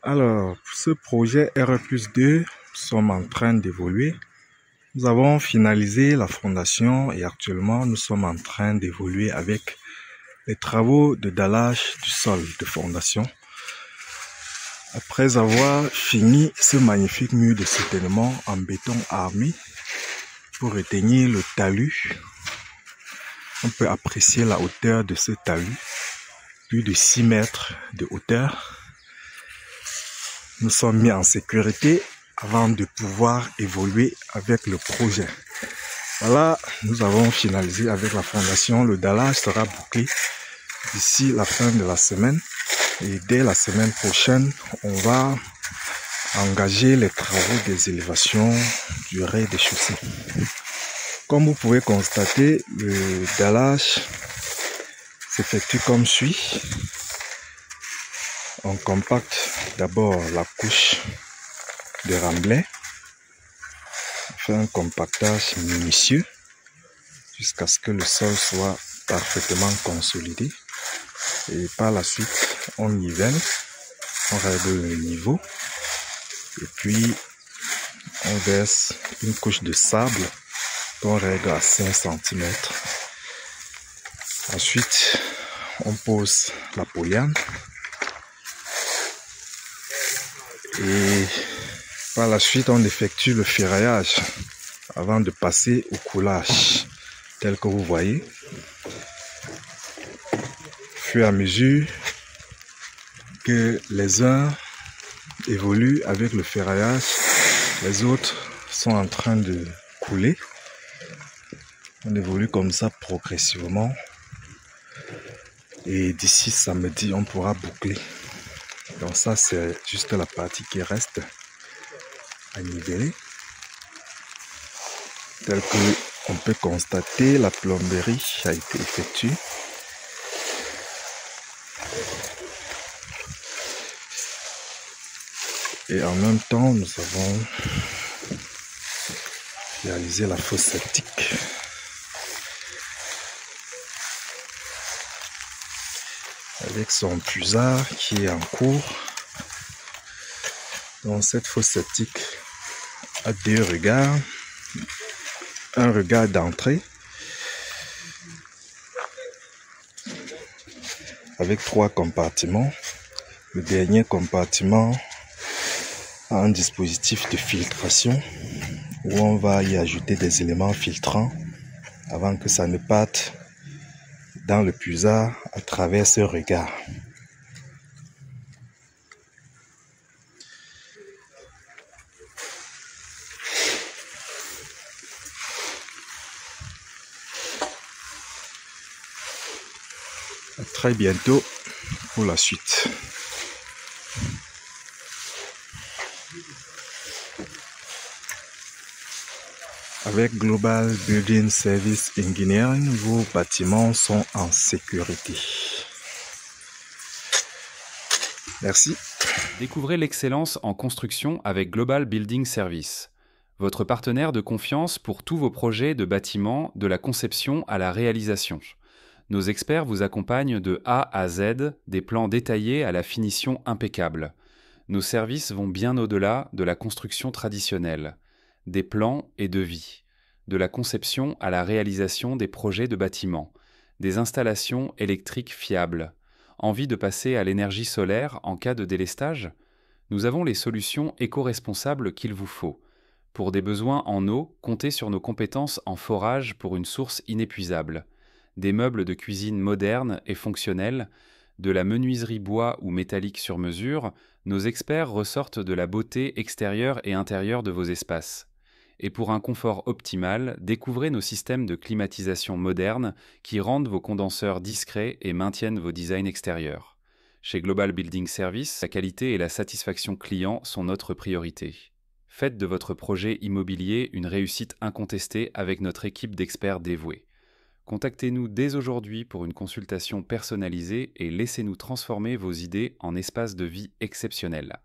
Alors, ce projet RE+2, nous sommes en train d'évoluer. Nous avons finalisé la fondation et actuellement nous sommes en train d'évoluer avec les travaux de dallage du sol de fondation. Après avoir fini ce magnifique mur de soutènement en béton armé pour retenir le talus, on peut apprécier la hauteur de ce talus, plus de 6 mètres de hauteur. Nous sommes mis en sécurité avant de pouvoir évoluer avec le projet. Voilà, nous avons finalisé avec la fondation. Le dallage sera bouclé d'ici la fin de la semaine. Et dès la semaine prochaine, on va engager les travaux des élévations du rez-de-chaussée. Comme vous pouvez constater, le dallage s'effectue comme suit. On compacte d'abord la couche de remblai. On fait un compactage minutieux jusqu'à ce que le sol soit parfaitement consolidé. Et par la suite, on nivelle, on règle le niveau. Et puis, on verse une couche de sable qu'on règle à 5 cm. Ensuite, on pose la poliane. Et par la suite, on effectue le ferraillage avant de passer au coulage, tel que vous voyez. Au fur et à mesure que les uns évoluent avec le ferraillage, les autres sont en train de couler. On évolue comme ça progressivement. Et d'ici samedi, on pourra boucler. Donc ça, c'est juste la partie qui reste à niveler. Tel que on peut constater, la plomberie a été effectuée. Et en même temps, nous avons réalisé la fosse septique. Avec son puisard qui est en cours. Donc cette fosse septique a 2 regards. Un regard d'entrée avec 3 compartiments. Le dernier compartiment a un dispositif de filtration où on va y ajouter des éléments filtrants avant que ça ne parte dans le puisard à travers ce regard. À très bientôt pour la suite. Avec Global Building Service Engineering, vos bâtiments sont en sécurité. Merci. Découvrez l'excellence en construction avec Global Building Service, votre partenaire de confiance pour tous vos projets de bâtiments, de la conception à la réalisation. Nos experts vous accompagnent de A à Z, des plans détaillés à la finition impeccable. Nos services vont bien au-delà de la construction traditionnelle, des plans et devis, de la conception à la réalisation des projets de bâtiments, des installations électriques fiables. Envie de passer à l'énergie solaire en cas de délestage? Nous avons les solutions éco-responsables qu'il vous faut. Pour des besoins en eau, comptez sur nos compétences en forage pour une source inépuisable. Des meubles de cuisine modernes et fonctionnels, de la menuiserie bois ou métallique sur mesure, nos experts ressortent de la beauté extérieure et intérieure de vos espaces. Et pour un confort optimal, découvrez nos systèmes de climatisation modernes qui rendent vos condenseurs discrets et maintiennent vos designs extérieurs. Chez Global Building Service, la qualité et la satisfaction client sont notre priorité. Faites de votre projet immobilier une réussite incontestée avec notre équipe d'experts dévoués. Contactez-nous dès aujourd'hui pour une consultation personnalisée et laissez-nous transformer vos idées en espaces de vie exceptionnels.